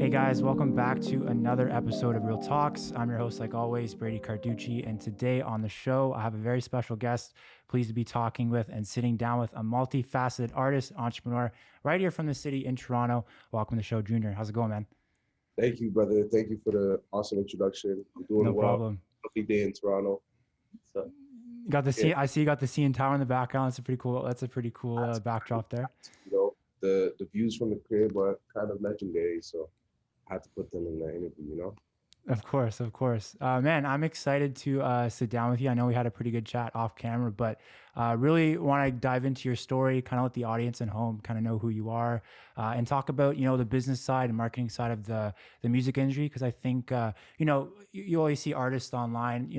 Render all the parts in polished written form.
Hey guys, welcome back to another episode of Real Talks. I'm your host, like always, Brady Carducci, and today on the show, I have a very special guest, pleased to be talking with and sitting down with a multifaceted artist, entrepreneur, right here from the city in Toronto. Welcome to the show, Jvnior. How's it going, man? Thank you, brother. Thank you for the awesome introduction. I'm doing No well. problem. Lovely day in Toronto. So You got the yeah, C. I see you got the CN Tower in the background. That's a pretty cool. That's a pretty cool that's, backdrop there. the views from the crib are kind of legendary, so I had to put them in the interview. Of course, of course. Man, I'm excited to sit down with you. I know we had a pretty good chat off camera, but really want to dive into your story, kind of let the audience at home kind of know who you are, and talk about, the business side and marketing side of the music industry. Because I think, you always see artists online,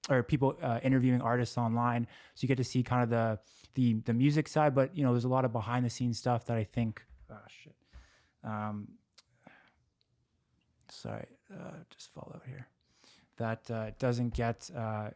or people interviewing artists online. So you get to see kind of the music side, but, there's a lot of behind the scenes stuff that I think, shit. Um, sorry, just fall out here. That doesn't get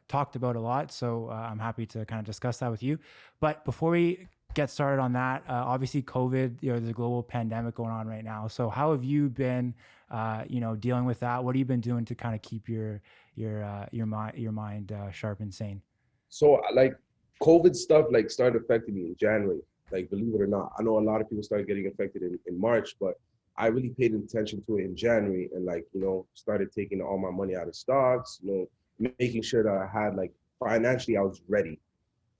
talked about a lot. So I'm happy to kind of discuss that with you. But before we get started on that, obviously COVID, there's a global pandemic going on right now. So how have you been, dealing with that? What have you been doing to kind of keep your mind sharp and sane? So like COVID stuff like started affecting me in January. Like believe it or not, I know a lot of people started getting affected in March, but I really paid attention to it in January and started taking all my money out of stocks, making sure that I had like financially I was ready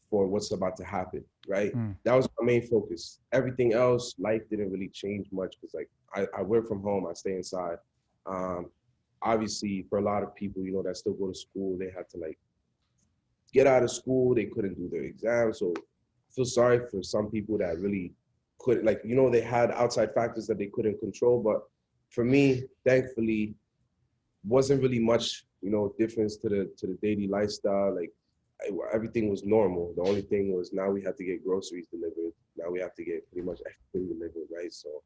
for what's about to happen, right? Mm, That was my main focus. Everything else, life didn't really change much because like I work from home, I stay inside. Um, Obviously for a lot of people, that still go to school, they had to like get out of school, they couldn't do their exams. So I feel sorry for some people that really couldn't, like, they had outside factors that they couldn't control. But for me, thankfully, wasn't really much, difference to the daily lifestyle. Like everything was normal. The only thing was now we have to get groceries delivered. Now we have to get pretty much everything delivered, right? So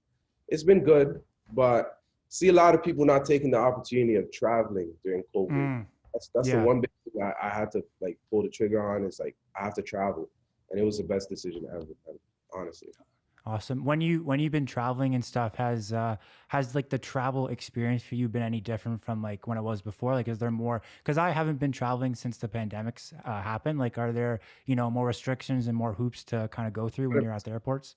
it's been good, but see a lot of people not taking the opportunity of traveling during COVID. mm, That's the yeah. one big thing I had to like pull the trigger on. It's like I have to travel, and it was the best decision ever, man, honestly. Awesome. When you've been traveling and stuff, has like the travel experience for you been any different from like when it was before? Like, is there more? Because I haven't been traveling since the pandemics happened. Like, are there more restrictions and more hoops to kind of go through when you're at the airports?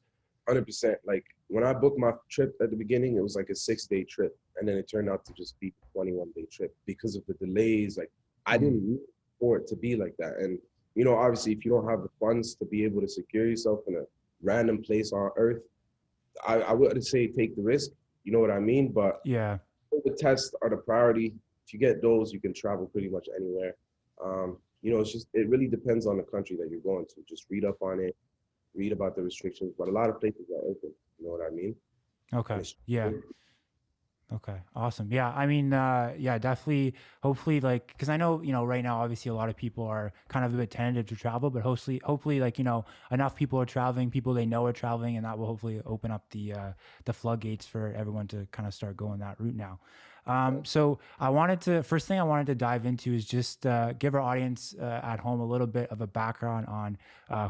100%. Like when I booked my trip at the beginning, it was like a 6 day trip, and then it turned out to just be a 21 day trip because of the delays. Like I Mm, didn't need for it to be like that, and obviously, if you don't have the funds to be able to secure yourself in a random place on Earth, I wouldn't say take the risk. You know what I mean? But yeah. the tests are the priority. If you get those, you can travel pretty much anywhere. It's just it really depends on the country that you're going to. Just read up on it, read about the restrictions. But a lot of places are open. You know what I mean? And Okay. it's Yeah. Okay, awesome. Yeah, I mean, yeah, definitely. Hopefully, like, because I know, right now, obviously, a lot of people are kind of a bit tentative to travel, but hopefully, like, enough people are traveling, people they know are traveling, and that will hopefully open up the floodgates for everyone to kind of start going that route now. So first thing I wanted to dive into is just give our audience at home a little bit of a background on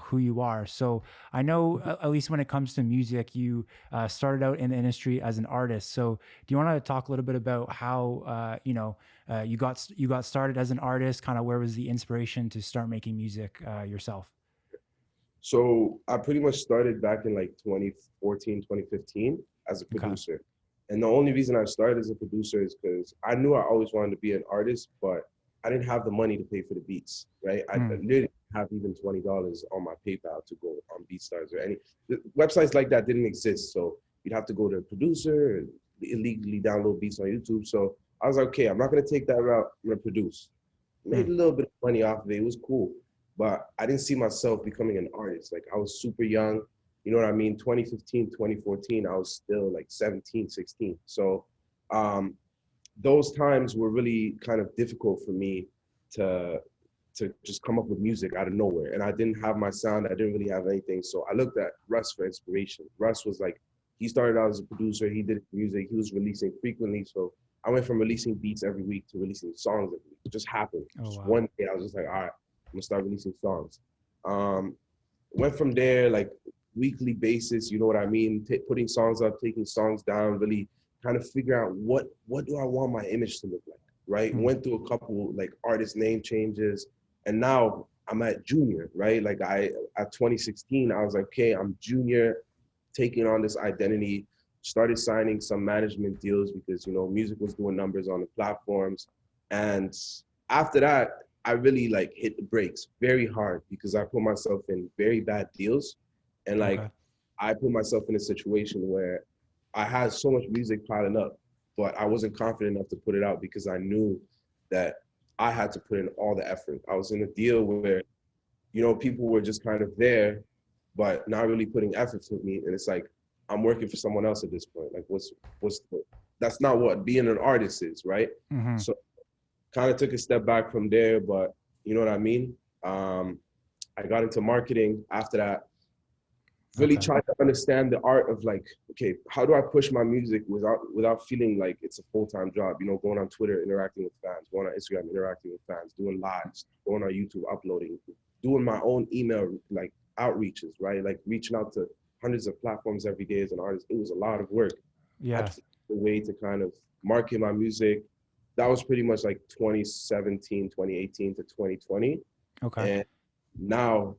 who you are. So I know, at least when it comes to music, you started out in the industry as an artist. So do you want to talk a little bit about how you got started as an artist? Kind of where was the inspiration to start making music yourself? So I pretty much started back in like 2014, 2015 as a Okay. producer. And the only reason I started as a producer is because I knew I always wanted to be an artist, but I didn't have the money to pay for the beats, right? I Mm, literally didn't have even $20 on my PayPal to go on BeatStars or any websites like that didn't exist. So you'd have to go to a producer and illegally download beats on YouTube. So I was like, okay, I'm not gonna take that route. I'm gonna produce. Made mm, a little bit of money off of it. It was cool, but I didn't see myself becoming an artist. Like I was super young, you know what I mean? 2015, 2014, I was still like 17, 16. So um, those times were really kind of difficult for me to to just come up with music out of nowhere. And I didn't have my sound. I didn't really have anything. So I looked at Russ for inspiration. Russ was like, he started out as a producer. He did music. He was releasing frequently. So I went from releasing beats every week to releasing songs every week. It just happened. oh Just wow. one day, I was just like, all right, I'm gonna start releasing songs. Um, Went from there, like weekly basis. You know what I mean? Putting songs up, taking songs down, really kind of figure out what do I want my image to look like, right? Mm. Went through a couple like artist name changes, and now I'm at Jvnior, right? Like I at 2016, I was like, okay, I'm Jvnior, taking on this identity, started signing some management deals because music was doing numbers on the platforms, and after that, I really like hit the brakes very hard because I put myself in very bad deals, and like Okay. I put myself in a situation where I had so much music piling up, but I wasn't confident enough to put it out because I knew that I had to put in all the effort. I was in a deal where, people were just kind of there, but not really putting effort to me. And it's like, I'm working for someone else at this point. Like, that's not what being an artist is, right? Mm-hmm. So kind of took a step back from there, but you know what I mean? I got into marketing after that, really Okay. trying to understand the art of like, okay, how do I push my music without feeling like it's a full-time job? Going on Twitter, interacting with fans, going on Instagram, interacting with fans, doing lives, going on YouTube, uploading, doing my own email like outreaches, right? Like reaching out to hundreds of platforms every day as an artist. It was a lot of work. I Yeah. just a way to kind of market my music. That was pretty much like 2017, 2018 to 2020. Okay. And now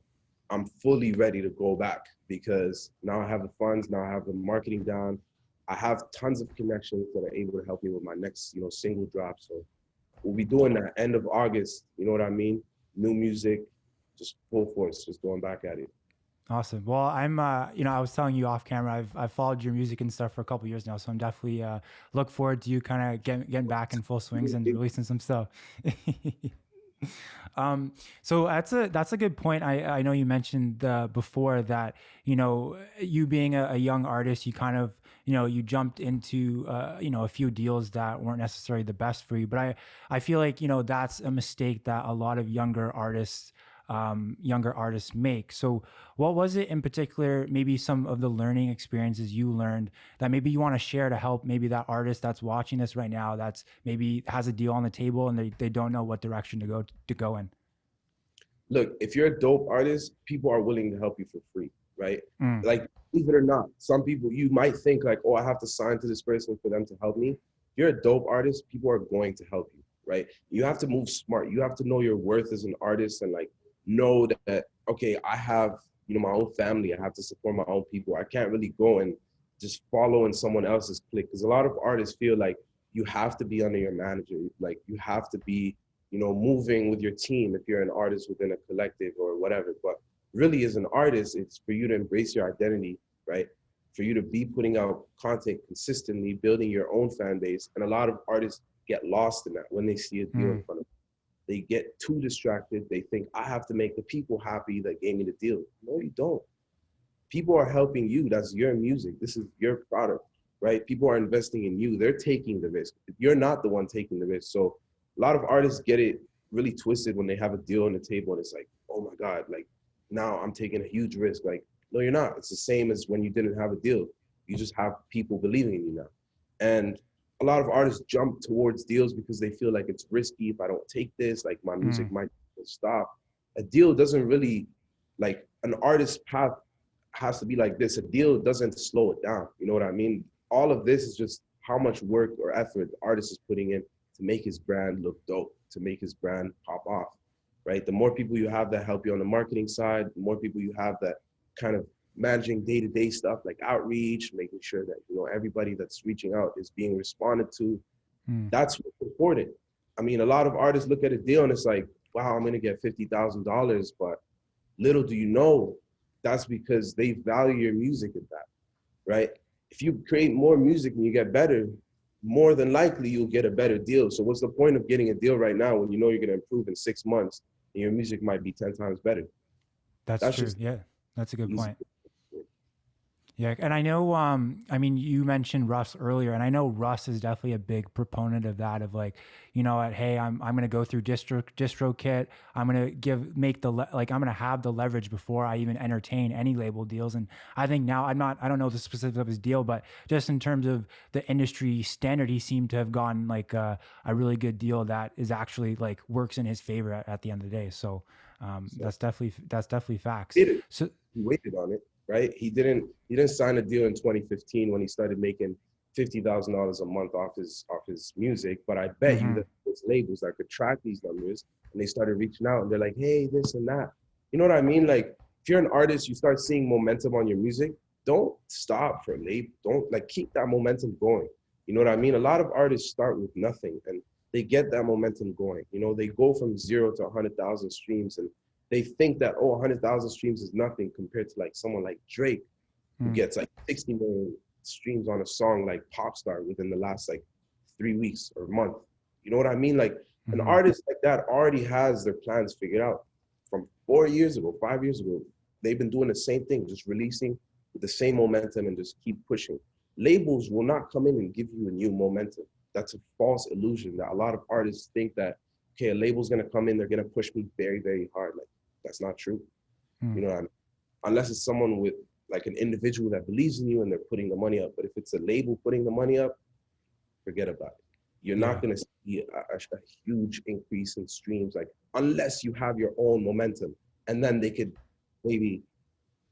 I'm fully ready to go back because now I have the funds, now I have the marketing down. I have tons of connections that are able to help me with my next, single drop. So we'll be doing that end of August. You know what I mean? New music, just full force, just going back at it. Awesome. Well, I was telling you off camera, I've followed your music and stuff for a couple years now, so I'm definitely look forward to you kind of getting back in full swings and releasing some stuff. So that's a good point. I know you mentioned before that you being a young artist, you kind of you jumped into a few deals that weren't necessarily the best for you. But I feel like that's a mistake that a lot of younger artists make. So what was it in particular, maybe some of the learning experiences you learned that maybe you want to share to help maybe that artist that's watching this right now that's maybe has a deal on the table and they don't know what direction to go in? Look, if you're a dope artist, people are willing to help you for free, right? Mm, Like, believe it or not, some people you might think like, oh, I have to sign to this person for them to help me. If you're a dope artist, people are going to help you, right? You have to move smart. You have to know your worth as an artist and like know that okay, I have my own family. I have to support my own people. I can't really go and just follow in someone else's clique because a lot of artists feel like you have to be under your manager, like you have to be moving with your team if you're an artist within a collective or whatever. But really, as an artist, it's for you to embrace your identity, right? For you to be putting out content consistently, building your own fan base. And a lot of artists get lost in that when they see a deal in mm, front of them. They get too distracted. They think, I have to make the people happy that gave me the deal. No, you don't. People are helping you. That's your music. This is your product, right? People are investing in you. They're taking the risk. You're not the one taking the risk. So a lot of artists get it really twisted when they have a deal on the table and it's like, oh my God, like now I'm taking a huge risk. Like, no, you're not. It's the same as when you didn't have a deal. You just have people believing in you now. And a lot of artists jump towards deals because they feel like it's risky. If I don't take this, like my music mm, might stop. A deal doesn't really, like an artist's path has to be like this. A deal doesn't slow it down. You know what I mean? All of this is just how much work or effort the artist is putting in to make his brand look dope, to make his brand pop off, right? The more people you have that help you on the marketing side, the more people you have that kind of managing day-to-day stuff like outreach, making sure that everybody that's reaching out is being responded to. mm. That's what's important. I mean, a lot of artists look at a deal and it's like, wow, I'm gonna get $50,000, but little do you know, that's because they value your music at that, right? If you create more music and you get better, more than likely you'll get a better deal. So what's the point of getting a deal right now when you know you're going to improve in 6 months and your music might be 10 times better? That's That's true. just Yeah, that's a good easy. point. Yeah, and I know, I mean, you mentioned Russ earlier, and I know Russ is definitely a big proponent of that. Of like, hey, I'm gonna go through distro kit. I'm gonna I'm gonna have the leverage before I even entertain any label deals. And I think now I don't know the specifics of his deal, but just in terms of the industry standard, he seemed to have gotten like a really good deal that is actually like works in his favor at the end of the day. So So that's definitely facts. he did it. So He waited on it, right? He didn't sign a deal in 2015 when he started making $50,000 a month off his music, but I bet you Mm-hmm. that there's labels that could track these numbers, and they started reaching out and they're like, hey, this and that. You know what I mean? Like if you're an artist, you start seeing momentum on your music. Don't stop for label. Don't like keep that momentum going. You know what I mean? A lot of artists start with nothing and they get that momentum going. You know, they go from 0 to 100,000 streams and they think that, oh, 100,000 streams is nothing compared to like someone like Drake who Mm. gets like 60 million streams on a song like Popstar within the last like 3 weeks or a month. You know what I mean? Like an Mm-hmm. artist like that already has their plans figured out from 4 years ago, 5 years ago. They've been doing the same thing, just releasing with the same momentum and just keep pushing. Labels will not come in and give you a new momentum. That's a false illusion that a lot of artists think that, okay, a label's gonna come in, they're gonna push me very, very hard. Like that's not true. You Mm. know what I mean? Unless it's someone with like an individual that believes in you and they're putting the money up. But if it's a label putting the money up, forget about it. You're not Yeah. going to see a huge increase in streams, like unless you have your own momentum, and then they could maybe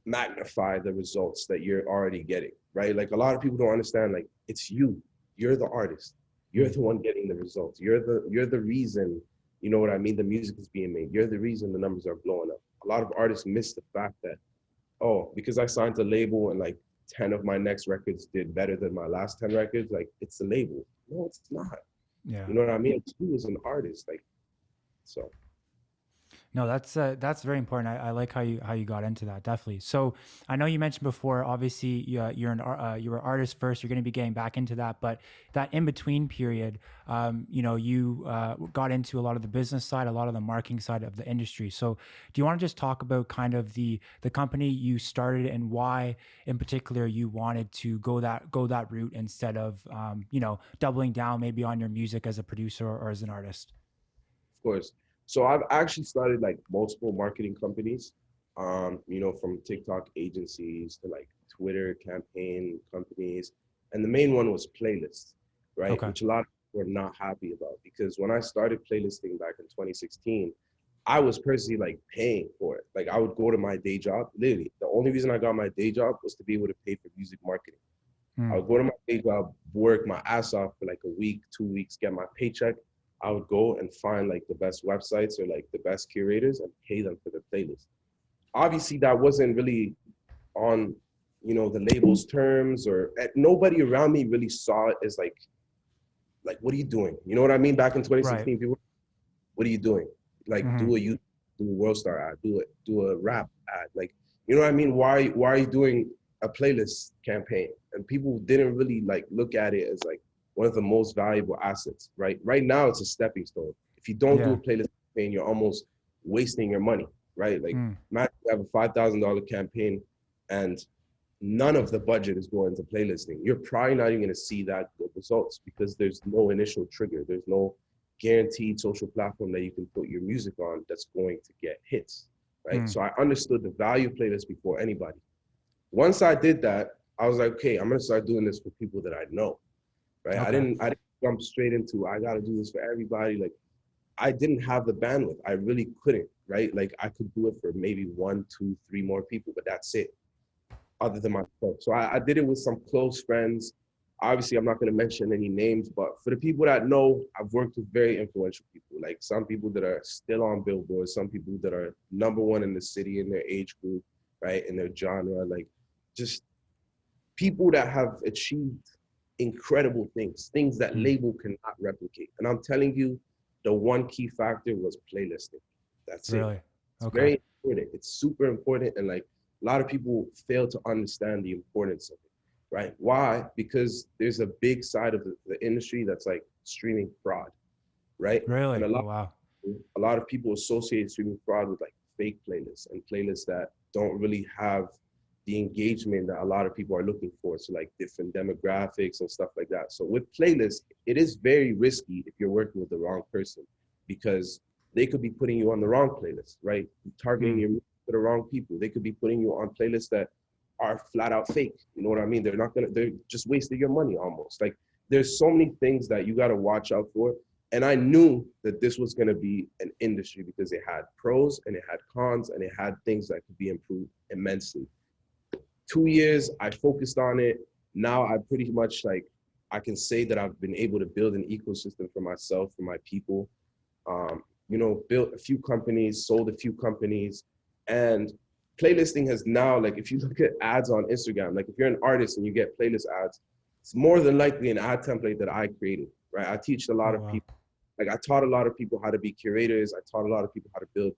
magnify the results that you're already getting, right? Like a lot of people don't understand, like it's you, you're the artist, you're Mm. the one getting the results, you're the reason, you know what I mean? The music is being made. You're the reason the numbers are blowing up. A lot of artists miss the fact that, oh, because I signed to label and like 10 of my next records did better than my last 10 records, like it's the label. No, it's not. Yeah. You know what I mean? It's you as an artist. Like, so No, that's very important. I like how you got into that. Definitely. So I know you mentioned before. Obviously, you're an artist first. You're going to be getting back into that, but that in between period, you got into a lot of the business side, a lot of the marketing side of the industry. So do you want to just talk about kind of the company you started and why, in particular, you wanted to go that route instead of doubling down maybe on your music as a producer or as an artist? of course. So I've actually started like multiple marketing companies, from TikTok agencies to like Twitter campaign companies. And the main one was playlists, right? Okay. Which a lot of people were not happy about because when I started playlisting back in 2016, I was personally like paying for it. Like I would go to my day job. Literally, the only reason I got my day job was to be able to pay for music marketing. I Mm. would go to my day job, work my ass off for like a week, 2 weeks, get my paycheck. I would go and find like the best websites or like the best curators and pay them for their playlist. Obviously, that wasn't really on, the label's terms or nobody around me really saw it as like, what are you doing? You know what I mean? Back in Right. 2016, people, what are you doing? Like, Mm-hmm. do a World Star ad, do a rap ad. Like, you know what I mean? Why are you doing a playlist campaign? And people didn't really like look at it as like one of the most valuable assets, right? Right now, it's a stepping stone. If you don't do a Yeah. playlist campaign, you're almost wasting your money, right? Like, Mm. imagine you have a $5,000 campaign and none of the budget is going to playlisting. You're probably not even going to see that good results because there's no initial trigger. There's no guaranteed social platform that you can put your music on that's going to get hits, right? Mm. So I understood the value of playlists before anybody. Once I did that, I was like, okay, I'm gonna start doing this for people that I know, right? I Okay. didn't I didn't jump straight into I gotta do this for everybody. Like I didn't have the bandwidth. I really couldn't, right? Like I could do it for maybe one, two, three more people, but that's it other than myself. So I did it with some close friends. Obviously, I'm not going to mention any names, but for the people that know, I've worked with very influential people, like some people that are still on Billboard, some people that are number one in the city in their age group, right, in their genre, like just people that have achieved incredible things that Mm. label cannot replicate. And I'm telling you, the one key factor was playlisting. That's it. Really? It's Okay. very important. It's super important. And like a lot of people fail to understand the importance of it, right? Why? Because there's a big side of the industry that's like streaming fraud, right? And Really? Oh, wow. a lot of people associate streaming fraud with like fake playlists and playlists that don't really have the engagement that a lot of people are looking for. So like different demographics and stuff like that. So with playlists, it is very risky if you're working with the wrong person because they could be putting you on the wrong playlist, right? Targeting Mm. your music to the wrong people. They could be putting you on playlists that are flat out fake. You know what I mean? They're just wasting your money almost. Like there's so many things that you got to watch out for. And I knew that this was going to be an industry because it had pros and it had cons and it had things that could be improved immensely. 2 years, I focused on it. Now I pretty much like I can say that I've been able to build an ecosystem for myself, for my people. Built a few companies, sold a few companies, and playlisting has now, like, if you look at ads on Instagram, like if you're an artist and you get playlist ads, it's more than likely an ad template that I created, right? I teach a Oh lot of wow. people, like I taught a lot of people how to be curators. I taught a lot of people how to build,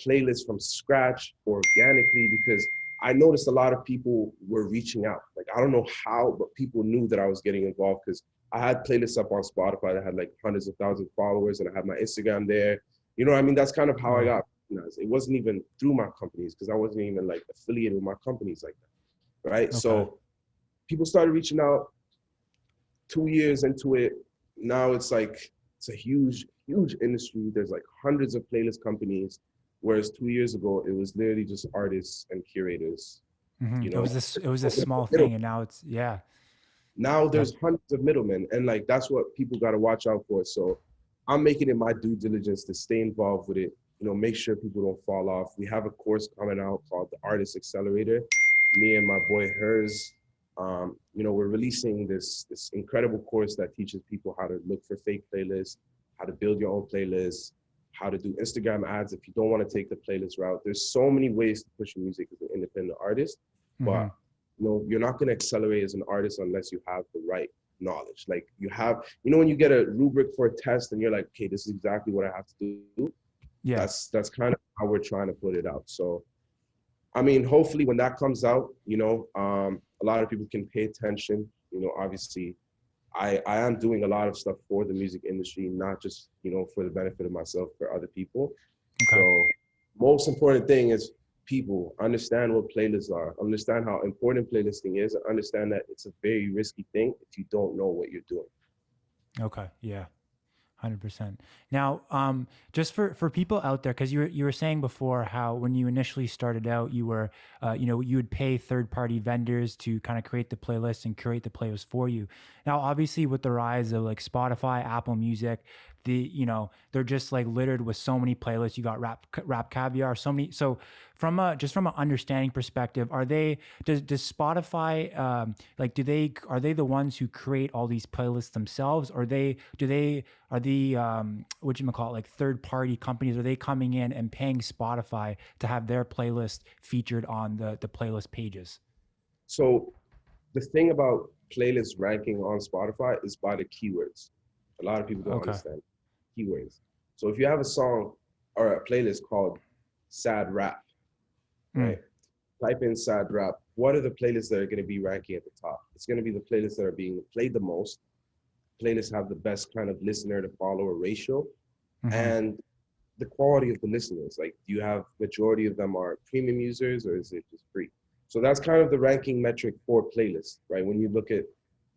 playlists from scratch organically, because I noticed a lot of people were reaching out. Like, I don't know how, but people knew that I was getting involved because I had playlists up on Spotify that had like hundreds of thousands of followers, and I had my Instagram there. You know what I mean? That's kind of how I Right. got recognized. It wasn't even through my companies because I wasn't even like affiliated with my companies like that, right? Okay. So people started reaching out. 2 years into it, now it's like it's a huge, huge industry. There's like hundreds of playlist companies, whereas 2 years ago it was literally just artists and curators. You It know, was this. It was this small thing, and now it's yeah. now Def, there's hundreds of middlemen, and like that's what people got to watch out for. So I'm making it my due diligence to stay involved with it. Make sure people don't fall off. We have a course coming out called the Artist Accelerator. Me and my boy Hers, we're releasing this incredible course that teaches people how to look for fake playlists, how to build your own playlists, how to do Instagram ads if you don't want to take the playlist route. There's so many ways to push your music as an independent artist, hmm but you're not going to accelerate as an artist unless you have the right knowledge. Like you have, when you get a rubric for a test and you're like, okay, this is exactly what I have to do. Yeah. That's kind of how we're trying to put it out. So, I mean, hopefully when that comes out, a lot of people can pay attention. Obviously, I am doing a lot of stuff for the music industry, not just, for the benefit of myself, for other people. Okay. So most important thing is people understand what playlists are, understand how important playlisting is, and understand that it's a very risky thing if you don't know what you're doing. Okay. Yeah. 100%. Now, just for people out there, because you were saying before how when you initially started out, you were, you would pay third party vendors to kind of create the playlist and curate the playlist for you. Now, obviously, with the rise of like Spotify, Apple Music, they're just like littered with so many playlists. You got rap caviar, so many. So from an understanding perspective, does Spotify like are they the ones who create all these playlists themselves, or are the what you call it, like third party companies, are they coming in and paying Spotify to have their playlist featured on the playlist pages? So the thing about playlist ranking on Spotify is by the keywords. A lot of people don't Okay. understand keywords. So if you have a song or a playlist called sad rap, Mm, right? Type in sad rap. What are the playlists that are going to be ranking at the top? It's going to be the playlists that are being played the most. Playlists have the best kind of listener to follower ratio, mm-hmm. and the quality of the listeners. Like, do you have majority of them are premium users or is it just free? So that's kind of the ranking metric for playlists, right? When you look at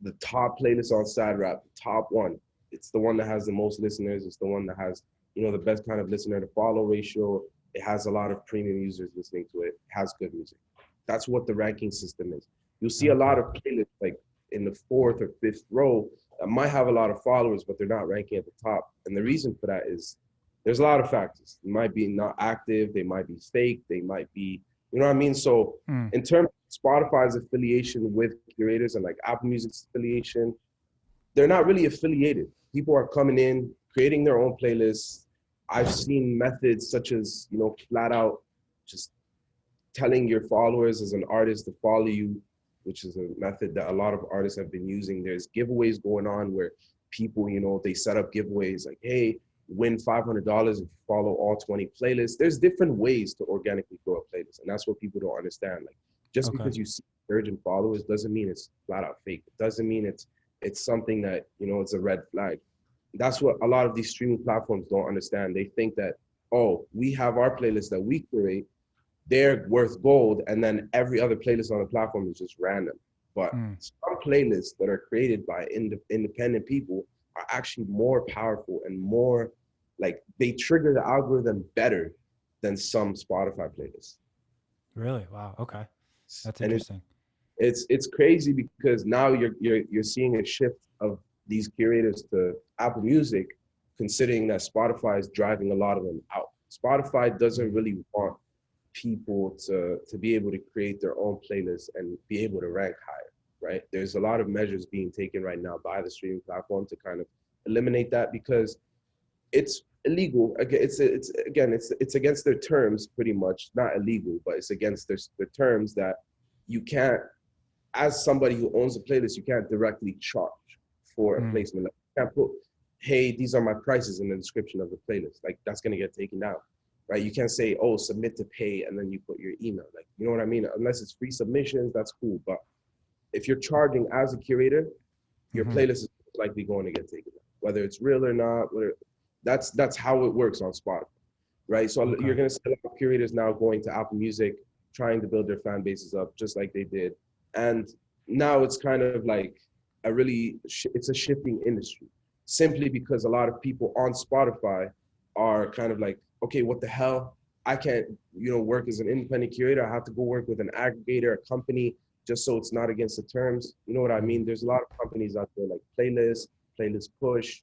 the top playlist on Sad Rap, the top one, it's the one that has the most listeners. It's the one that has, the best kind of listener to follow ratio. It has a lot of premium users listening to it. It has good music. That's what the ranking system is. You'll see a lot Okay. of playlists like in the fourth or fifth row that might have a lot of followers, but they're not ranking at the top. And the reason for that is there's a lot of factors. They might be not active, they might be fake, they might be, you know what I mean? So Mm, in terms of Spotify's affiliation with curators and like Apple Music's affiliation, they're not really affiliated. People are coming in, creating their own playlists. I've seen methods such as, flat out just telling your followers as an artist to follow you, which is a method that a lot of artists have been using. There's giveaways going on where people, they set up giveaways like, hey, win $500 if you follow all 20 playlists. There's different ways to organically grow a playlist. And that's what people don't understand. Like, just okay. because you see urgent followers doesn't mean it's flat out fake. It doesn't mean it's something that, it's a red flag. That's what a lot of these streaming platforms don't understand. They think that, oh, we have our playlist that we curate, they're worth gold, and then every other playlist on the platform is just random. But Mm, some playlists that are created by independent people are actually more powerful and more like they trigger the algorithm better than some Spotify playlists. really? Wow. Okay. That's And interesting. it's crazy because now you're seeing a shift of these curators to Apple Music, considering that Spotify is driving a lot of them out. Spotify doesn't Mm, really want people to be able to create their own playlists and be able to rank higher. right? There's a lot of measures being taken right now by the streaming platform to kind of eliminate that because it's illegal. Again, it's against their terms pretty much. Not illegal, but it's against their terms that you can't, as somebody who owns a playlist, you can't directly charge for a Mm, placement. Like, you can't put, hey, these are my prices in the description of the playlist. Like that's gonna get taken down, right? You can't say, oh, submit to pay, and then you put your email. Like, you know what I mean? Unless it's free submissions, that's cool. But if you're charging as a curator, your mm-hmm. playlist is likely going to get taken down, whether it's real or not. That's how it works on Spotify, right? So Okay. you're gonna see a lot of curators now going to Apple Music, trying to build their fan bases up, just like they did, and now it's kind of like it's a shifting industry, simply because a lot of people on Spotify are kind of like, okay, what the hell? I can't, work as an independent curator. I have to go work with an aggregator, a company, just so it's not against the terms. You know what I Mm, mean? There's a lot of companies out there like Playlist Push.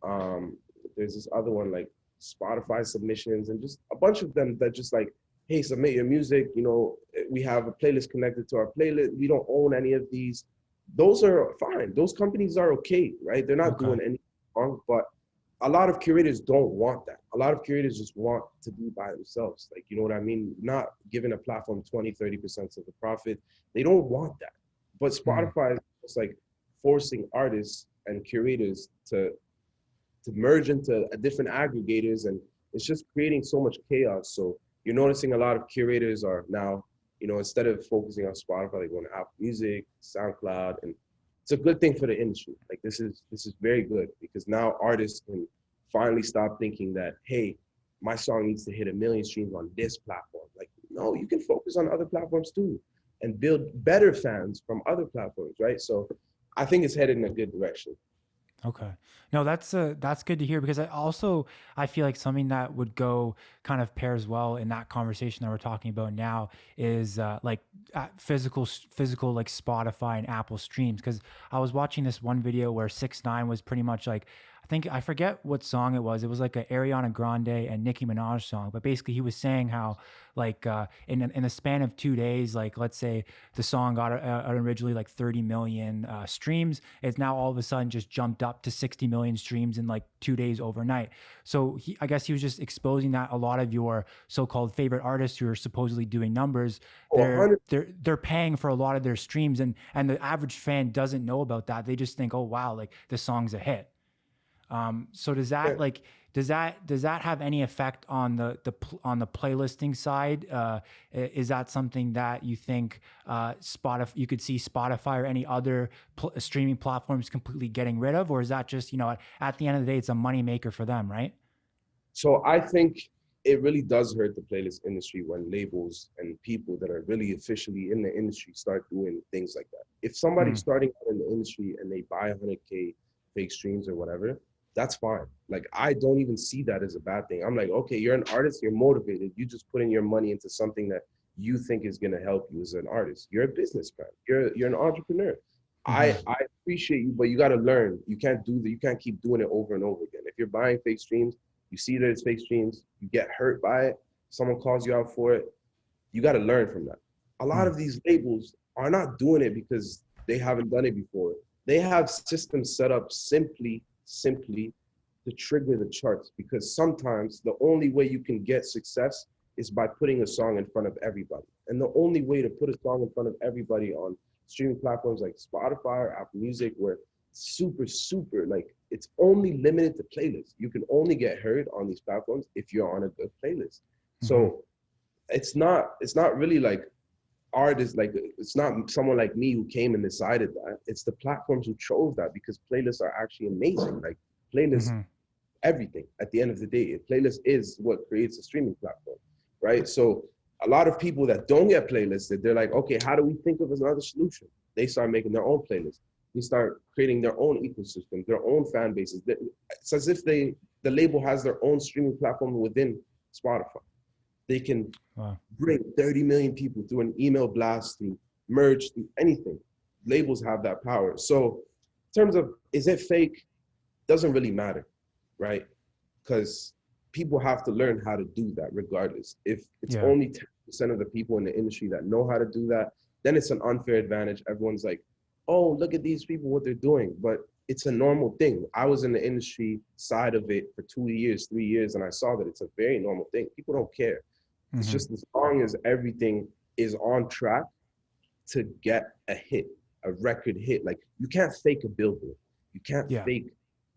Um, there's this other one like Spotify submissions, and just a bunch of them that just like, hey, submit your music. We have a playlist connected to our playlist. We don't own any of these. Those are fine. Those companies are okay, right? They're not okay. doing anything wrong, but a lot of curators don't want that. A lot of curators just want to be by themselves. Like, you know what I mean? Not giving a platform 20, 30% of the profit. They don't want that. But Mm, Spotify is just like forcing artists and curators to merge into different aggregators, and it's just creating so much chaos. So you're noticing a lot of curators are now, instead of focusing on Spotify, they're going to Apple Music, SoundCloud, and it's a good thing for the industry. Like this is very good because now artists can finally stop thinking that, hey, my song needs to hit 1 million streams on this platform. Like, no, you can focus on other platforms too and build better fans from other platforms, right? So I think it's headed in a good direction. okay. No, that's good to hear because I feel like something that would go kind of pairs well in that conversation that we're talking about now is like physical like Spotify and Apple streams. Because I was watching this one video where 6ix9ine was pretty much like, I forget what song it was. It was like a Ariana Grande and Nicki Minaj song, but basically he was saying how like in the span of 2 days, like let's say the song got originally like 30 million streams. It's now all of a sudden just jumped up to 60 million streams in like 2 days overnight. So I guess he was just exposing that a lot of your so-called favorite artists who are supposedly doing numbers, Oh, they're 100. they're paying for a lot of their streams, and the average fan doesn't know about that. They just think, oh wow, like this song's a hit. So does that have any effect on on the playlisting side? Is that something that you think Spotify you could see Spotify or any other streaming platforms completely getting rid of, or is that just at the end of the day it's a money maker for them, right? So I think it really does hurt the playlist industry when labels and people that are really officially in the industry start doing things like that. If somebody's Mm, starting out in the industry and they buy 100K fake streams or whatever, that's fine. Like, I don't even see that as a bad thing. I'm like, okay, you're an artist, you're motivated. You just putting your money into something that you think is going to help you as an artist. You're a businessman. You're an entrepreneur. mm-hmm, I appreciate you, but you got to learn. You can't do that. You can't keep doing it over and over again. If you're buying fake streams, you see that it's fake streams, you get hurt by it, someone calls you out for it, you got to learn from that. A lot mm, of these labels are not doing it because they haven't done it before. They have systems set up simply to trigger the charts, because sometimes the only way you can get success is by putting a song in front of everybody. And the only way to put a song in front of everybody on streaming platforms like Spotify or Apple Music, where super like, it's only limited to playlists. You can only get heard on these platforms if you're on a good playlist. mm-hmm, So it's not really like artists, like it's not someone like me who came and decided that. It's the platforms who chose that, because playlists are actually amazing. Like, playlists mm-hmm. everything at the end of the day. A playlist is what creates a streaming platform, right? So a lot of people that don't get playlisted, they're like, okay, how do we think of another solution? They start making their own playlists. They start creating their own ecosystem, their own fan bases. It's as if the label has their own streaming platform within Spotify. They can Wow. bring 30 million people through an email blast, through merge, through anything. Labels have that power. So in terms of, is it fake? Doesn't really matter, right? Because people have to learn how to do that regardless. If it's Yeah. only 10% of the people in the industry that know how to do that, then it's an unfair advantage. Everyone's like, oh, look at these people, what they're doing. But it's a normal thing. I was in the industry side of it for 2 years, 3 years, and I saw that it's a very normal thing. People don't care. It's Hmm. just as long as everything is on track to get a hit, a record hit. Like you can't fake a billboard. You can't Yeah. fake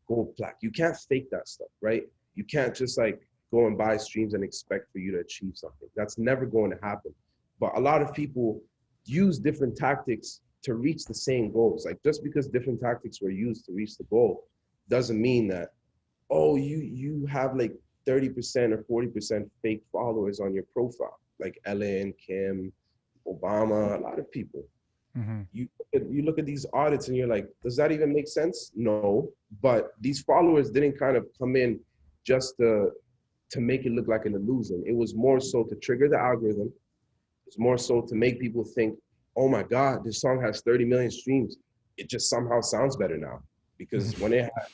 gold plaque. You can't fake that stuff, right? You can't just like go and buy streams and expect for you to achieve something. That's never going to happen. But a lot of people use different tactics to reach the same goals. Like just because different tactics were used to reach the goal doesn't mean that, oh, you have like 30% or 40% fake followers on your profile, like Ellen, Kim, Obama, a lot of people. Hmm. You look at these audits and you're like, does that even make sense? No, but these followers didn't kind of come in just to make it look like an illusion. It was more so to trigger the algorithm. It's more so to make people think, oh my God, this song has 30 million streams. It just somehow sounds better now. Because when it had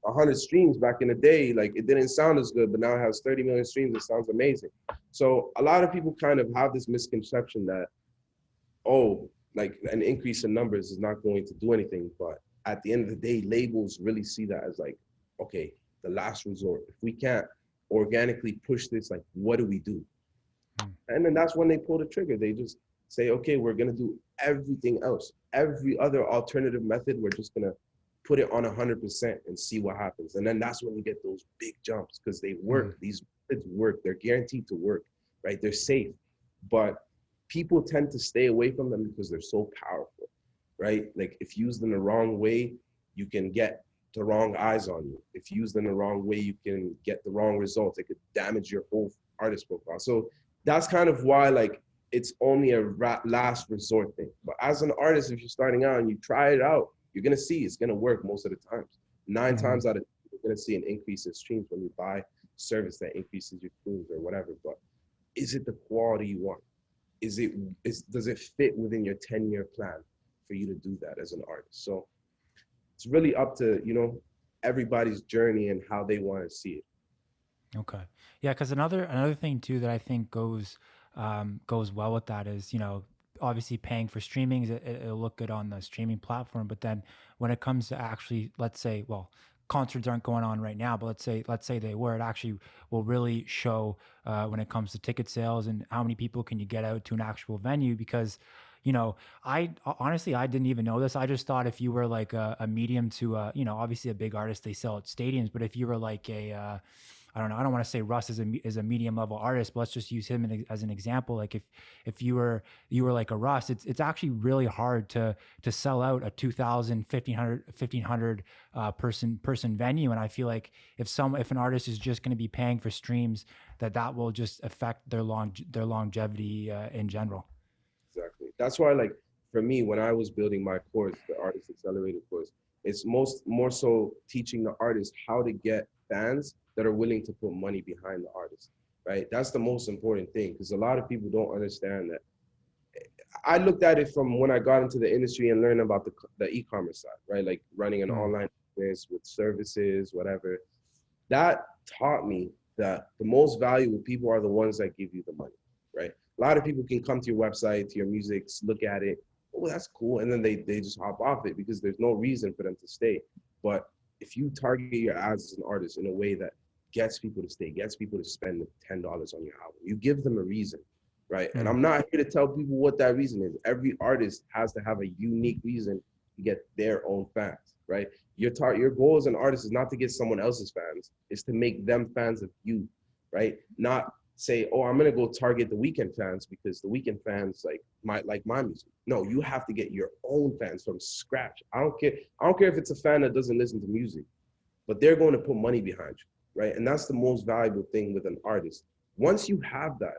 100 streams back in the day, like it didn't sound as good, but now it has 30 million streams. It sounds amazing. So a lot of people kind of have this misconception that, oh, like an increase in numbers is not going to do anything. But at the end of the day, labels really see that as like, okay, the last resort. If we can't organically push this, like, what do we do? And then that's when they pull the trigger. They just say, okay, we're going to do everything else. Every other alternative method, we're just going to put it on 100% and see what happens. And then that's when you get those big jumps because they Hmm. work. These methods work. They're guaranteed to work, right? They're safe. But people tend to stay away from them because they're so powerful, right? Like if used in the wrong way, you can get the wrong eyes on you. If used in the wrong way, you can get the wrong results. It could damage your whole artist profile. So that's kind of why like it's only a last resort thing. But as an artist, if you're starting out and you try it out, you're gonna see it's gonna work most of the times. Nine Hmm. times out of 10, you're gonna see an increase in streams when you buy service that increases your streams or whatever. But is it the quality you want? Does it fit within your 10-year plan for you to do that as an artist? So it's really up to everybody's journey and how they want to see it. Okay. Yeah, because another thing too that I think goes well with that is, obviously paying for streaming, it'll look good on the streaming platform, but then when it comes to actually, let's say, well, concerts aren't going on right now, but let's say they were, it actually will really show when it comes to ticket sales and how many people can you get out to an actual venue. Because honestly, I didn't even know this. I just thought if you were like a medium to obviously a big artist, they sell at stadiums, but if you were like a I don't know. I don't want to say Russ is a medium level artist, but let's just use him as an example. Like if you were like a Russ, it's actually really hard to sell out a 2,000, 1,500 person venue. And I feel like if an artist is just going to be paying for streams, that will just affect their longevity in general. Exactly. That's why, like, for me, when I was building my course, the Artist Accelerator course, it's more so teaching the artist how to get fans that are willing to put money behind the artist, right? That's the most important thing because a lot of people don't understand that. I looked at it from when I got into the industry and learned about the e-commerce side, right? Like running an Mm, online business with services, whatever. That taught me that the most valuable people are the ones that give you the money, right? A lot of people can come to your website, to your music, look at it. Oh, that's cool. And then they just hop off it because there's no reason for them to stay. But if you target your ads as an artist in a way that gets people to stay, gets people to spend $10 on your album, you give them a reason, right? And mm, I'm not here to tell people what that reason is. Every artist has to have a unique reason to get their own fans, right? Your goal as an artist is not to get someone else's fans, is to make them fans of you, right? Not say, oh, I'm gonna go target the Weekend fans because the Weekend fans might like my music. No, you have to get your own fans from scratch. I don't care if it's a fan that doesn't listen to music, but they're going to put money behind you, right? And that's the most valuable thing with an artist. Once you have that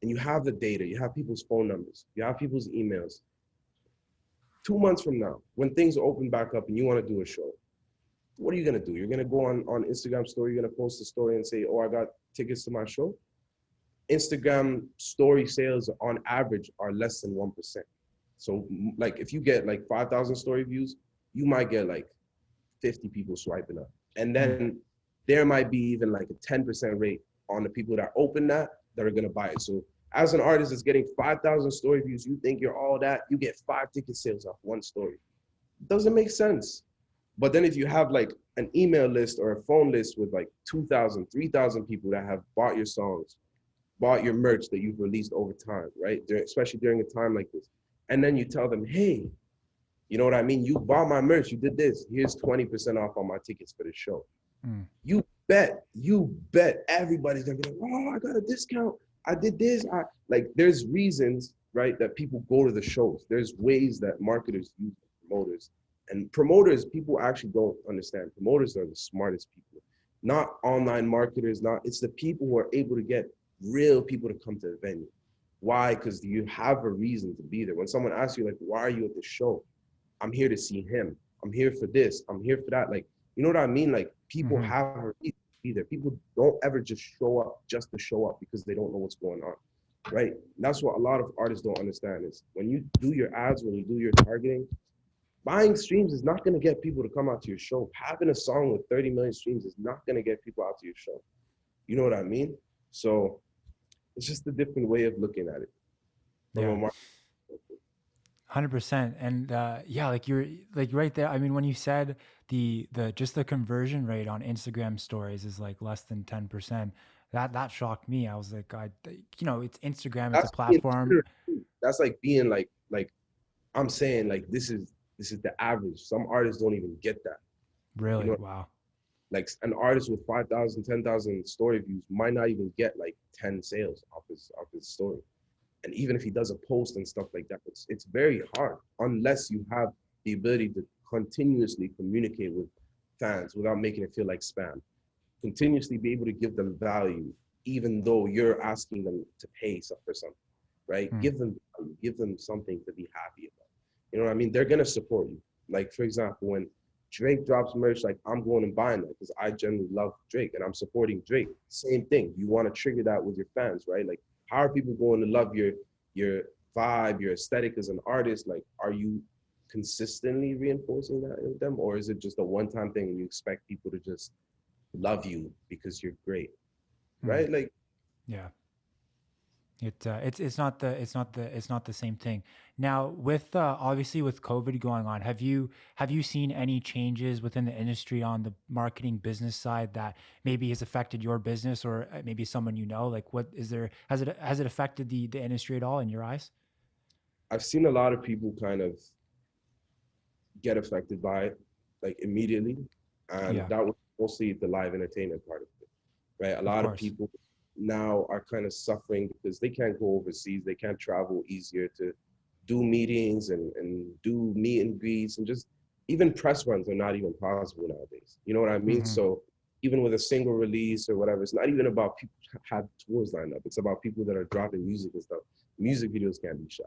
and you have the data, you have people's phone numbers, you have people's emails, 2 months from now, when things open back up and you want to do a show, what are you gonna do? You're gonna go on Instagram story, you're gonna post a story and say, oh, I got tickets to my show. Instagram story sales on average are less than 1%. So like if you get like 5,000 story views, you might get like 50 people swiping up. And mm. then there might be even like a 10% rate on the people that open that are gonna buy it. So as an artist that's getting 5,000 story views, you think you're all that, you get 5 ticket sales off one story. Doesn't make sense. But then if you have like an email list or a phone list with like 2,000, 3,000 people that have bought your songs, bought your merch that you've released over time, right? Especially during a time like this. And then you tell them, hey, you know what I mean? You bought my merch, you did this. Here's 20% off on my tickets for the show. Mm. You bet everybody's gonna be like, oh, I got a discount. I did this. There's reasons, right, that people go to the shows. There's ways that marketers use promoters. And promoters, people actually don't understand. Promoters are the smartest people. Not online marketers, it's the people who are able to get real people to come to the venue. Why? Because you have a reason to be there. When someone asks you, like, why are you at the show? I'm here to see him. I'm here for this. I'm here for that. Like, you know what I mean? Like, people Mm-hmm. have a reason to be there. People don't ever just show up just to show up because they don't know what's going on, right? And that's what a lot of artists don't understand is when you do your ads, when you do your targeting, buying streams is not going to get people to come out to your show. Having a song with 30 million streams is not going to get people out to your show. You know what I mean? So it's just a different way of looking at it from Yeah. a market. 100%. And yeah, like you're like right there. I mean, when you said the just the conversion rate on Instagram stories is like less than 10%, that shocked me. I was like, it's Instagram, it's a That's being platform. Twitter too. That's like being like I'm saying, like, this is the average. Some artists don't even get that. You Really? know, Wow. like an artist with 5,000, 10,000 story views might not even get like 10 sales off his story. And even if he does a post and stuff like that, it's very hard unless you have the ability to continuously communicate with fans without making it feel like spam. Continuously be able to give them value, even though you're asking them to pay for something, right? Mm. Give them value, give them something to be happy about. You know what I mean? They're gonna support you. Like, for example, when Drake drops merch, like, I'm going and buying that because I generally love Drake and I'm supporting Drake. Same thing. You want to trigger that with your fans, right? Like, how are people going to love your vibe, your aesthetic as an artist? Like, are you consistently reinforcing that in them, or is it just a one-time thing and you expect people to just love you because you're great, Mm. right? Like, Yeah. It's not the same thing. Now, with obviously with COVID going on, have you seen any changes within the industry on the marketing business side that maybe has affected your business or maybe someone you know? Like, what is there? Has it affected the industry at all in your eyes? I've seen a lot of people kind of get affected by it, like, immediately, and Yeah, that was mostly the live entertainment part of it, right? A of lot of course. people now are kind of suffering because they can't go overseas, they can't travel easier to do meetings and do meet and greets, and just even press runs are not even possible nowadays. You know what I mean? Hmm. So even with a single release or whatever, it's not even about people have tours lined up. It's about people that are dropping music and stuff. Music videos can't be shot.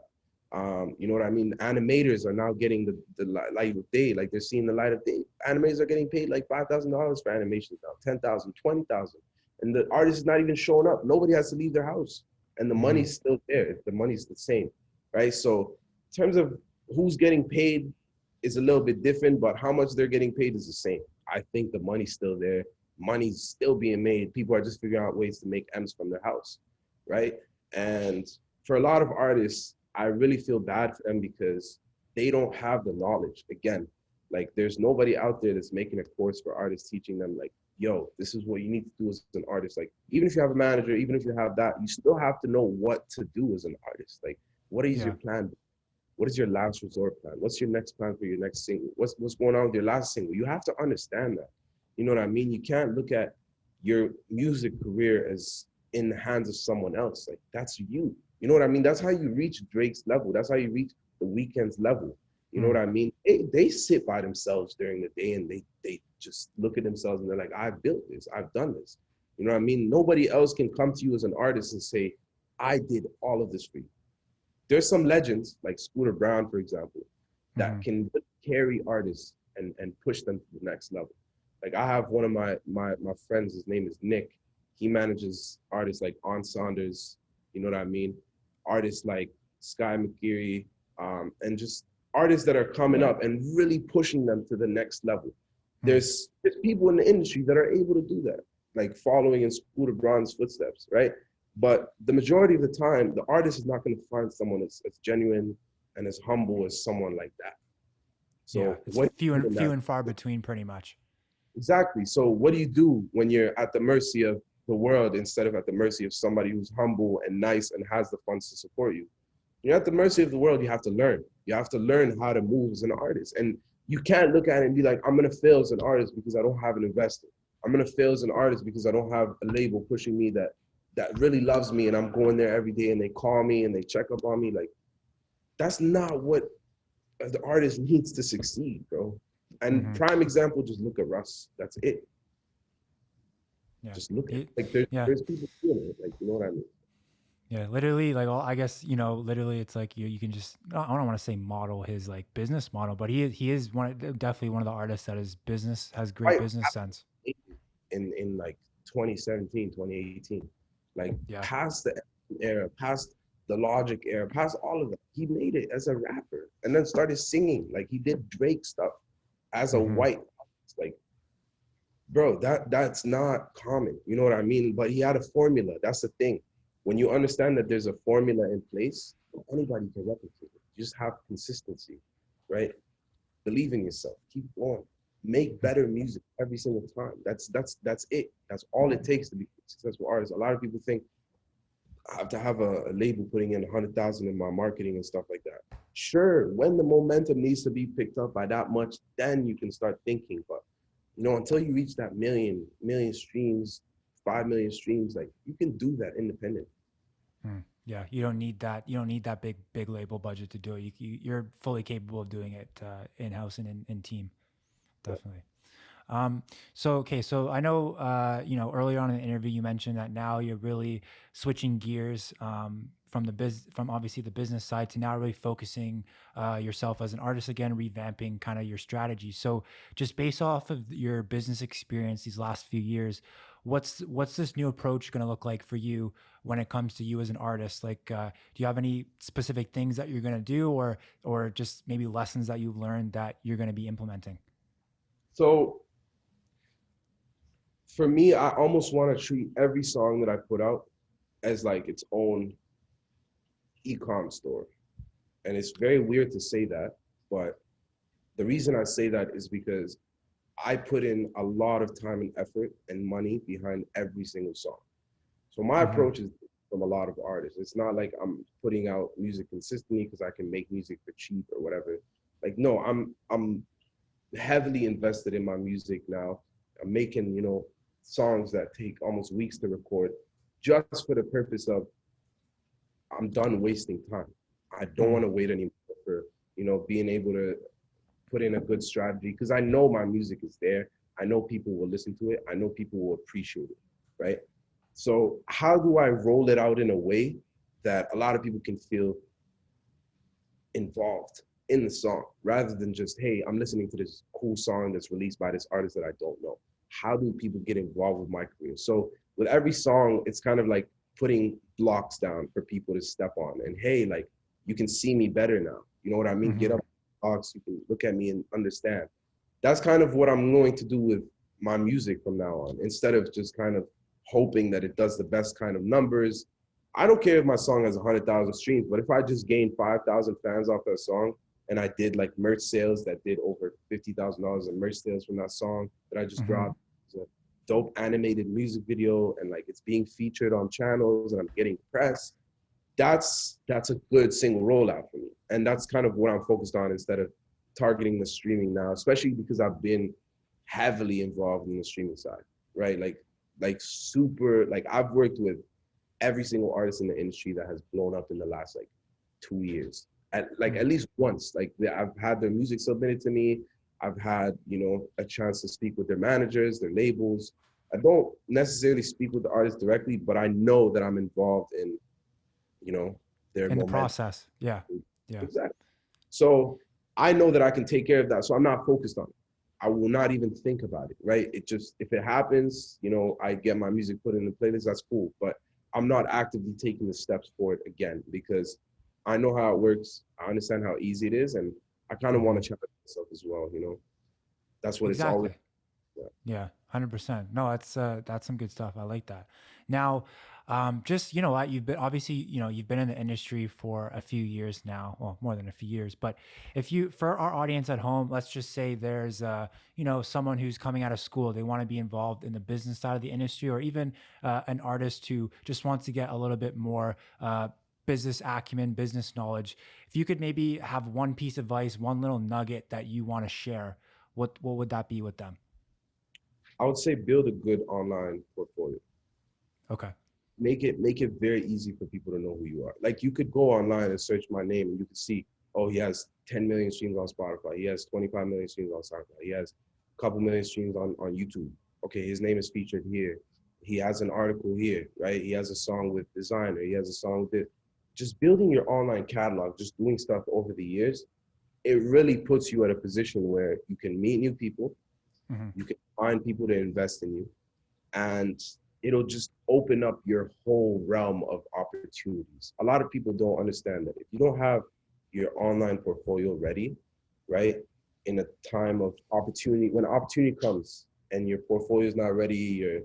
You know what I mean? Animators are now getting the light of day, like they're seeing the light of day. Animators are getting paid like $5,000 for animations now, 10,000, 20,000, and the artist is not even showing up. Nobody has to leave their house, and the Hmm. money's still there. The money's the same, right? So in terms of who's getting paid is a little bit different, but how much they're getting paid is the same. I think the money's still there. Money's still being made. People are just figuring out ways to make ends from their house, right? And for a lot of artists, I really feel bad for them because they don't have the knowledge. Again, like, there's nobody out there that's making a course for artists teaching them, like, yo, this is what you need to do as an artist. Like, even if you have a manager, even if you have that, you still have to know what to do as an artist. Like, what is your Yeah. plan? What is your last resort plan? What's your next plan for your next single? What's going on with your last single? You have to understand that. You know what I mean? You can't look at your music career as in the hands of someone else. Like, that's you. You know what I mean? That's how you reach Drake's level. That's how you reach the Weeknd's level. You know what Mm. I mean? They sit by themselves during the day and they just look at themselves and they're like, I've built this, I've done this. You know what I mean? Nobody else can come to you as an artist and say, I did all of this for you. There's some legends like Scooter Brown, for example, that Hmm. can carry artists and push them to the next level. Like, I have one of my friends, his name is Nick. He manages artists like On Saunders, you know what I mean? Artists like Sky McGeary, and just artists that are coming up and really pushing them to the next level. Mm. There's people in the industry that are able to do that, like following in Scooter Braun's footsteps, right? But the majority of the time, the artist is not going to find someone as genuine and as humble as someone like that. Yeah, So it's what do you do in few that? and far between, pretty much. Exactly. So what do you do when you're at the mercy of the world instead of at the mercy of somebody who's humble and nice and has the funds to support you? You're at the mercy of the world. You have to learn. You have to learn how to move as an artist. And you can't look at it and be like, I'm going to fail as an artist because I don't have an investor. I'm going to fail as an artist because I don't have a label pushing me that really loves me and I'm going there every day and they call me and they check up on me. Like, that's not what the artist needs to succeed, bro. And Hmm. prime example, just look at Russ. That's it. Yeah. Just look at it. He, Like yeah. there's people doing it. Like, you know what I mean? Yeah, literally, like all, I guess literally, it's like you can just I don't want to say model his like business model, but he is definitely one of the artists that is business has great Right. business sense. In like 2017, 2018, like Yeah. past the era, past the Logic era, past all of that. He made it as a rapper and then started singing. Like he did Drake stuff as a Hmm. white artist. Like, bro, that's not common. You know what I mean? But he had a formula. That's the thing. When you understand that there's a formula in place, anybody can replicate it. You just have consistency, right? Believe in yourself. Keep going. Make better music every single time. That's it. That's all it takes to be a successful artist. A lot of people think I have to have a label putting in 100,000 in my marketing and stuff like that. Sure, when the momentum needs to be picked up by that much, then you can start thinking. But until you reach that million streams, 5 million streams, like you can do that independent. Mm. Yeah, you don't need that. You don't need that big label budget to do it. You're fully capable of doing it in house and in team. Definitely. Um, so okay, so I know earlier on in the interview you mentioned that now you're really switching gears from from obviously the business side to now really focusing yourself as an artist again, revamping kind of your strategy. So just based off of your business experience these last few years, what's this new approach going to look like for you when it comes to you as an artist? Like, do you have any specific things that you're going to do, or just maybe lessons that you've learned that you're going to be implementing? So for me, I almost want to treat every song that I put out as like its own e-com store. And it's very weird to say that, but the reason I say that is because I put in a lot of time and effort and money behind every single song. So my Hmm. approach is from a lot of artists. It's not like I'm putting out music consistently because I can make music for cheap or whatever. Like no, I'm heavily invested in my music now. I'm making, songs that take almost weeks to record just for the purpose of I'm done wasting time. I don't want Hmm. to wait anymore for, being able to put in a good strategy because I know my music is there. I know people will listen to it. I know people will appreciate it, right? So how do I roll it out in a way that a lot of people can feel involved in the song rather than just, hey, I'm listening to this cool song that's released by this artist that I don't know. How do people get involved with my career? So with every song, it's kind of like putting blocks down for people to step on. And hey, like you can see me better now. You know what I mean? Get Hmm. up blocks, you can look at me and understand. That's kind of what I'm going to do with my music from now on. Instead of just kind of hoping that it does the best kind of numbers, I don't care if my song has 100,000 streams, but if I just gained 5,000 fans off that song and I did like merch sales that did over $50,000 in merch sales from that song that I just Hmm. dropped, it's a dope animated music video and like it's being featured on channels and I'm getting press. That's a good single rollout for me. And that's kind of what I'm focused on instead of targeting the streaming now, especially because I've been heavily involved in the streaming side, right? Like super like I've worked with every single artist in the industry that has blown up in the last like 2 years. At least once. Like I've had their music submitted to me. I've had, a chance to speak with their managers, their labels. I don't necessarily speak with the artists directly, but I know that I'm involved in, you know, their In the momentum. process. Yeah. Yeah. Exactly. So I know that I can take care of that. So I'm not focused on it. I will not even think about it, right? It just, if it happens, I get my music put in the playlist, that's cool. But I'm not actively taking the steps for it again because I know how it works. I understand how easy it is. And I kind of want Hmm. to challenge myself as well. That's what it's always. Exactly. Yeah, 100%. No, that's some good stuff. I like that. Now, Just, you know what, you've been obviously, you know, you've been in the industry for a few years now, well, more than a few years. But if you, for our audience at home, let's just say there's, you know, someone who's coming out of school, they want to be involved in the business side of the industry, or even an artist who just wants to get a little bit more business acumen, business knowledge. If you could maybe have one piece of advice, one little nugget that you want to share, what would that be with them? I would say build a good online portfolio. Okay. Make it very easy for people to know who you are. Like you could go online and search my name and you could see, oh, he has 10 million streams on Spotify. He has 25 million streams on SoundCloud. He has a couple million streams on YouTube. Okay, his name is featured here. He has an article here, right? He has a song with designer. He has a song with it. Just building your online catalog, just doing stuff over the years, it really puts you at a position where you can meet new people, Hmm. you can find people to invest in you, and it'll just open up your whole realm of opportunities. A lot of people don't understand that if you don't have your online portfolio ready, right, in a time of opportunity, when opportunity comes and your portfolio is not ready, your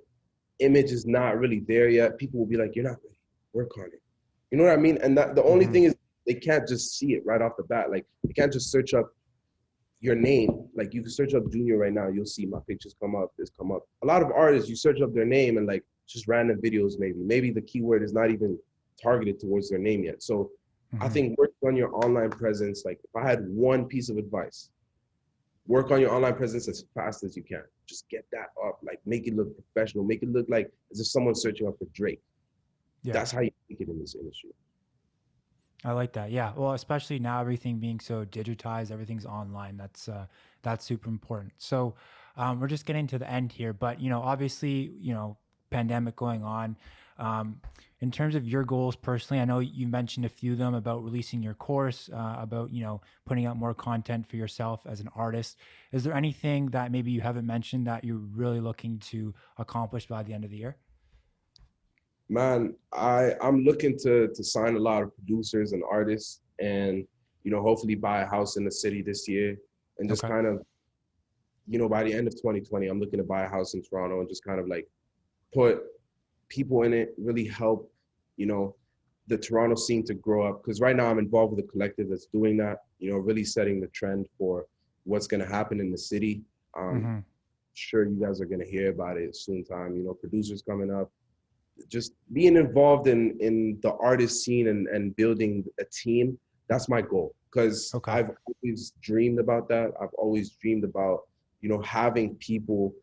image is not really there yet, people will be like, you're not ready, work on it. You know what I mean? And that the only Hmm. thing is they can't just see it right off the bat. Like they can't just search up your name. Like you can search up Jvnior right now, you'll see my pictures come up, this come up. A lot of artists, you search up their name and like just random videos maybe. Maybe the keyword is not even targeted towards their name yet. So I Hmm. think working on your online presence, like if I had one piece of advice, work on your online presence as fast as you can. Just get that up, like make it look professional, make it look like as if someone's searching up for Drake. Yeah. That's how you make it in this industry. I like that. Yeah. Well, especially now everything being so digitized, everything's online. That's super important. So we're just getting to the end here, but you know, obviously, you know, pandemic going on. Um, in terms of your goals personally, I know you mentioned a few of them about releasing your course, about you know putting out more content for yourself as an artist. Is there anything that maybe you haven't mentioned that you're really looking to accomplish by the end of the year? Man, I'm looking to sign a lot of producers and artists, and hopefully buy a house in the city this year, and just Okay. kind of by the end of 2020, I'm looking to buy a house in Toronto and just kind of like put people in it, really help you know the Toronto scene to grow up. Because right now I'm involved with a collective that's doing that, really setting the trend for what's going to happen in the city. Um, Mm-hmm. sure, you guys are going to hear about it soon time. Producers coming up, just being involved in the artist scene and building a team. That's my goal, because Okay. I've always dreamed about that. I've always dreamed about having people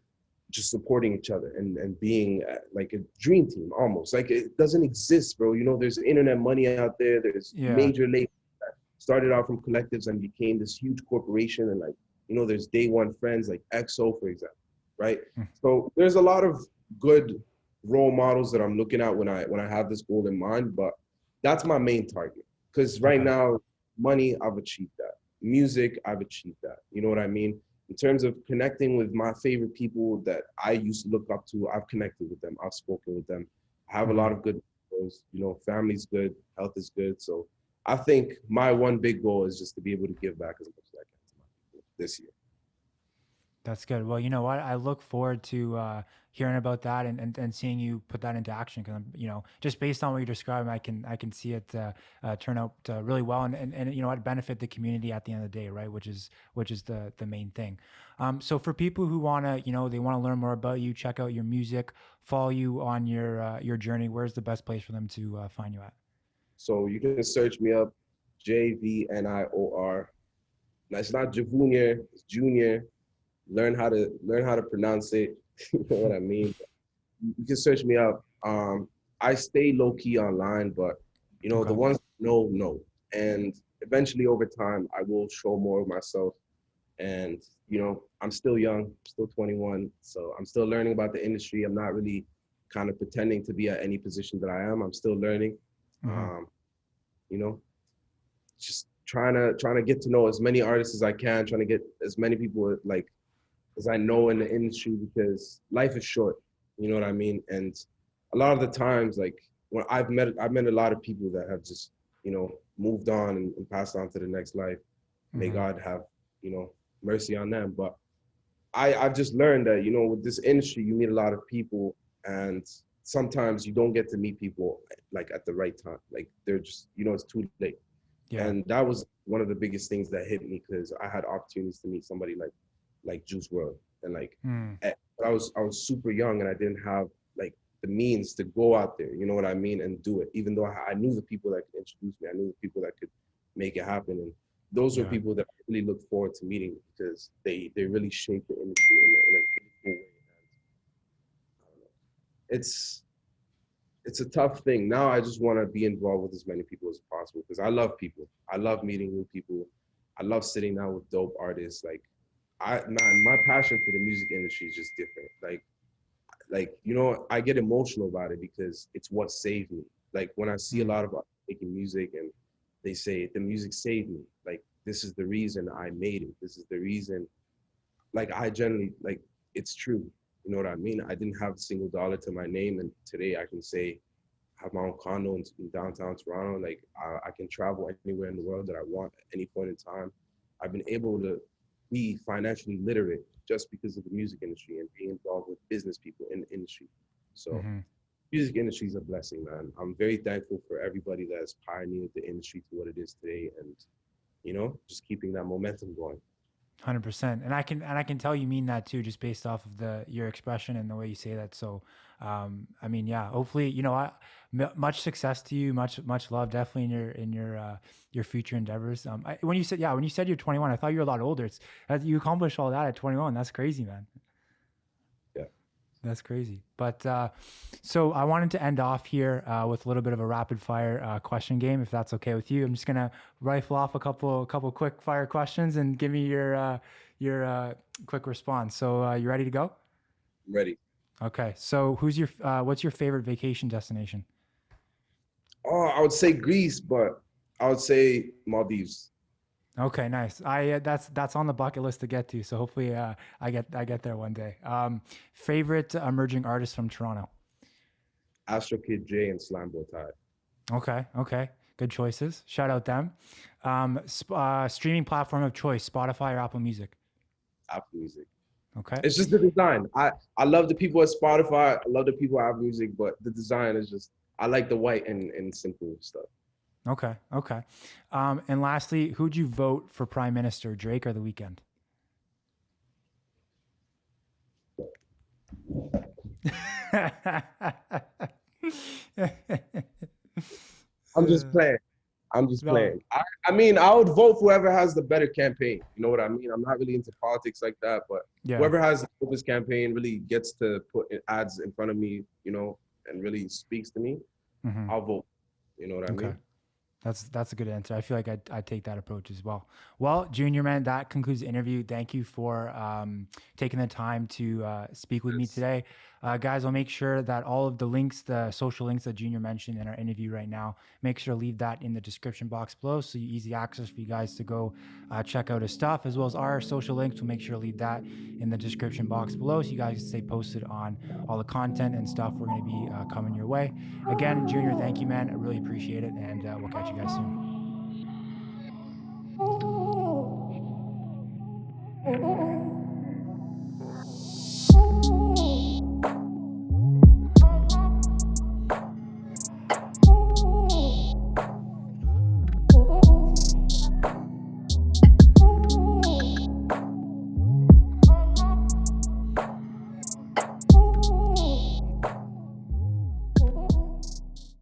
just supporting each other and being like a dream team almost. Like it doesn't exist, bro. There's internet money out there. There's Yeah. major labels that started out from collectives and became this huge corporation. And like, there's day one friends like EXO, for example, right? Mm. So there's a lot of good role models that I'm looking at when I have this goal in mind. But that's my main target. Because right Okay. now, money, I've achieved that. Music, I've achieved that. You know what I mean? In terms of connecting with my favorite people that I used to look up to, I've connected with them. I've spoken with them. I have a Mm-hmm. lot of good goals. Family's good, health is good. So I think my one big goal is just to be able to give back as much as I can to my people this year. That's good. Well, you know what? I look forward to hearing about that and seeing you put that into action. Because I'm, you know, just based on what you're describing, I can see it turn out really well, and you know, what benefit the community at the end of the day, right? Which is the main thing. So for people who wanna, you know, they want to learn more about you, check out your music, follow you on your journey. Where's the best place for them to find you at? So you can search me up, Jvnior. Now it's not Jvnior, it's Junior. Learn how to pronounce it. You know what I mean? You can search me up. I stay low key online, but the Okay. ones know. And eventually over time I will show more of myself. And I'm still young, still 21, so I'm still learning about the industry. I'm not really kind of pretending to be at any position that I am. I'm still learning. Mm-hmm. Um, you know, just trying to get to know as many artists as I can, trying to get as many people like as I know in the industry, because life is short. You know what I mean? And a lot of the times, like when I've met a lot of people that have just, moved on and passed on to the next life. May Mm-hmm. God have, mercy on them. But I've just learned that, with this industry, you meet a lot of people, and sometimes you don't get to meet people like at the right time. Like they're just, it's too late. Yeah. And that was one of the biggest things that hit me because I had opportunities to meet somebody like Juice World, and like Mm. I was super young and I didn't have like the means to go out there, you know what I mean, and do it. Even though I knew the people that could introduce me, I knew the people that could make it happen, and those were Yeah. people that I really look forward to meeting because they really shape the industry in a really cool way. And I don't know, it's it's a tough thing. Now I just want to be involved with as many people as possible because I love people. I love meeting new people. I love sitting down with dope artists. Like man, my passion for the music industry is just different. Like I get emotional about it because it's what saved me. Like when I see a Mm. lot of artists making music and they say the music saved me. Like this is the reason I made it. This is the reason. Like I generally like it's true. You know what I mean? I didn't have a single dollar to my name, and today I can say have my own condo in downtown Toronto. Like I can travel anywhere in the world that I want at any point in time. I've been able to be financially literate just because of the music industry and being involved with business people in the industry. So Hmm. music industry is a blessing, man. I'm very thankful for everybody that has pioneered the industry to what it is today, and just keeping that momentum going. 100%. And I can tell you mean that too, just based off of the your expression and the way you say that. So, I mean, yeah. Hopefully, much success to you, much love, definitely your future endeavors. When you said you're 21, I thought you were a lot older. You accomplished all that at 21. That's crazy, man. Yeah, That's crazy. But so I wanted to end off here with a little bit of a rapid fire question game, if that's okay with you. I'm just gonna rifle off a couple quick fire questions and give me your quick response. So you ready to go? I'm ready. Okay. So what's your favorite vacation destination? Oh, I would say Greece, but I would say Maldives. Okay, nice. That's on the bucket list to get to. So hopefully I get there one day. Favorite emerging artist from Toronto? Astro Kid J and Slambo Tide. Okay, okay. Good choices. Shout out them. Streaming platform of choice, Spotify or Apple Music? Apple Music. Okay. It's just the design. I love the people at Spotify. I love the people at Apple Music, but the design is just I like the white and simple stuff. Okay. Okay. And lastly, who'd you vote for Prime Minister, Drake or The Weeknd? I'm just playing. I'm just No. playing. I mean, I would vote for whoever has the better campaign. You know what I mean? I'm not really into politics like that, but Yeah. whoever has the dopest campaign really gets to put ads in front of me, and really speaks to me, Hmm. I'll vote. You know what I Okay. mean? That's a good answer. I feel like I'd take that approach as well. Well, Junior man, that concludes the interview. Thank you for taking the time to speak with me Yes. today, guys. I'll make sure that all of the links, the social links that Junior mentioned in our interview right now, make sure to leave that in the description box below, so easy access for you guys to go check out his stuff, as well as our social links. We'll make sure to leave that in the description box below, so you guys can stay posted on all the content and stuff we're going to be coming your way. Again, Junior, thank you, man. I really appreciate it, and we'll catch you guys soon.